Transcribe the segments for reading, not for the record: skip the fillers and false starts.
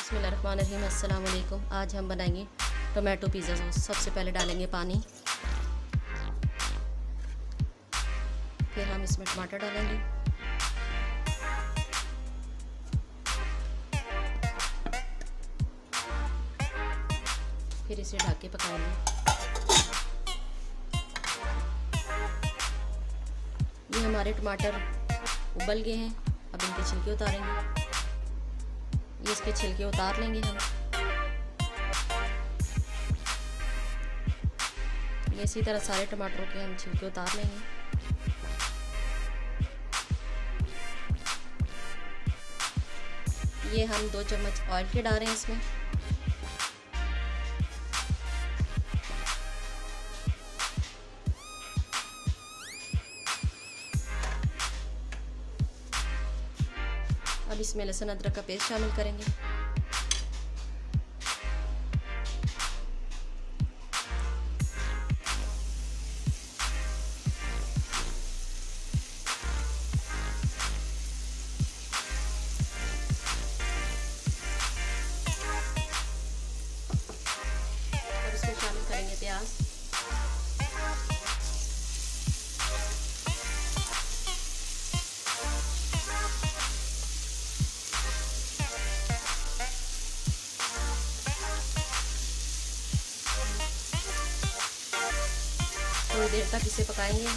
बिस्मिल्लाहिर्रहमानिर्रहीम। अस्सलाम वालेकुम। आज हम बनाएंगे टोमेटो पिज़्ज़ा सॉस। सबसे पहले डालेंगे पानी, फिर हम इसमें टमाटर डालेंगे, फिर इसे ढक के पकाएंगे। ये हमारे टमाटर उबल गए हैं। अब इनके छिलके उतारेंगे। ये इसके छिलके उतार लेंगे हम। ये इसी तरह सारे टमाटरों के हम छिलके उतार लेंगे। ये हम 2 चम्मच ऑयल के डाल रहे हैं इसमें। अब इसमें लहसुन अदरक का पेस्ट शामिल करेंगे। अब इसमें शामिल करेंगे प्याज। थोड़ी देर तक इसे पकाएंगे।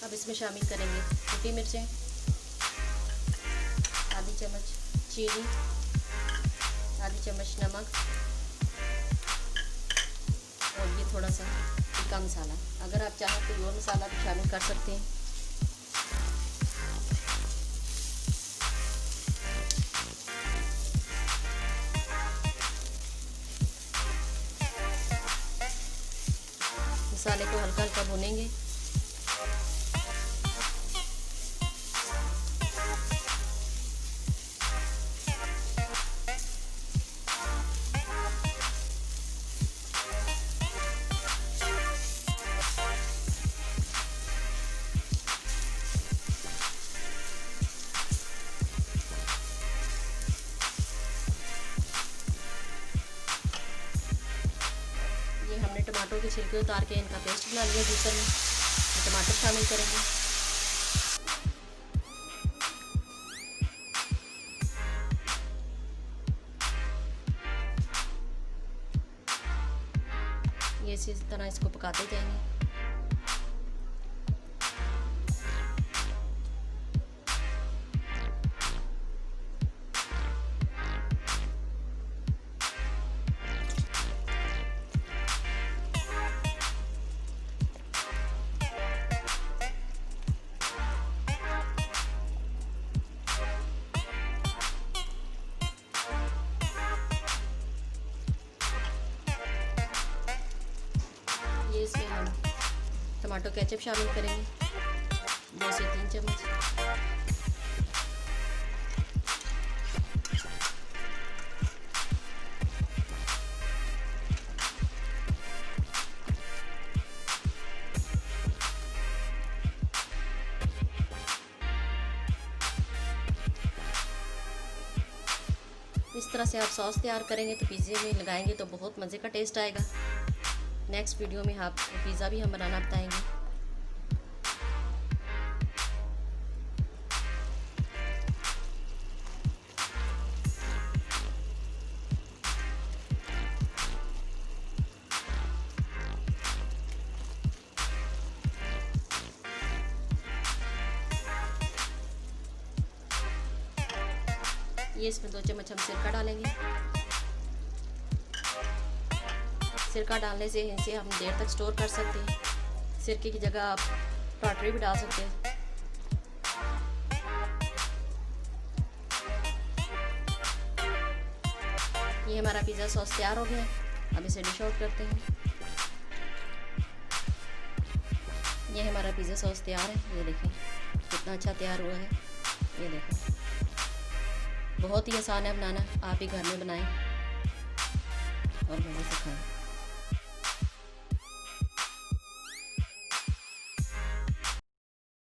अब इसमें शामिल करेंगे सूखी मिर्चें, आधी चम्मच चीनी, आधी चम्मच नमक और ये थोड़ा सा टिक्का मसाला। अगर आप चाहें तो और मसाला भी शामिल कर सकते हैं। मसाले को हल्का हल्का भूनेंगे। ये हमने टमाटर के छिलके उतार के इनका पेस्ट बना लिया जूसर में। टमाटर शामिल करेंगे। ये इसी तरह इसको पकाते जाएंगे। इसमें हम टमाटो केचप शामिल करेंगे, 2 से 3 चम्मच। इस तरह से आप सॉस तैयार करेंगे तो पिज़्ज़े में लगाएंगे तो बहुत मज़े का टेस्ट आएगा। नेक्स्ट वीडियो में आपको पिज़्ज़ा भी हम बनाना बताएंगे। ये इसमें 2 चम्मच हम सिरका डालेंगे। सिरका डालने से इसे हम देर तक स्टोर कर सकते हैं। सिरके की जगह आप टाटरी भी डाल सकते हैं। ये हमारा पिज़्ज़ा सॉस तैयार हो गया है। अब इसे डिश आउट करते हैं। ये हमारा पिज़्ज़ा सॉस तैयार है, ये देखें। कितना अच्छा तैयार हुआ है। ये देखो, बहुत ही आसान है बनाना, आप ही घर में बनाएं और मज़े से खाएं।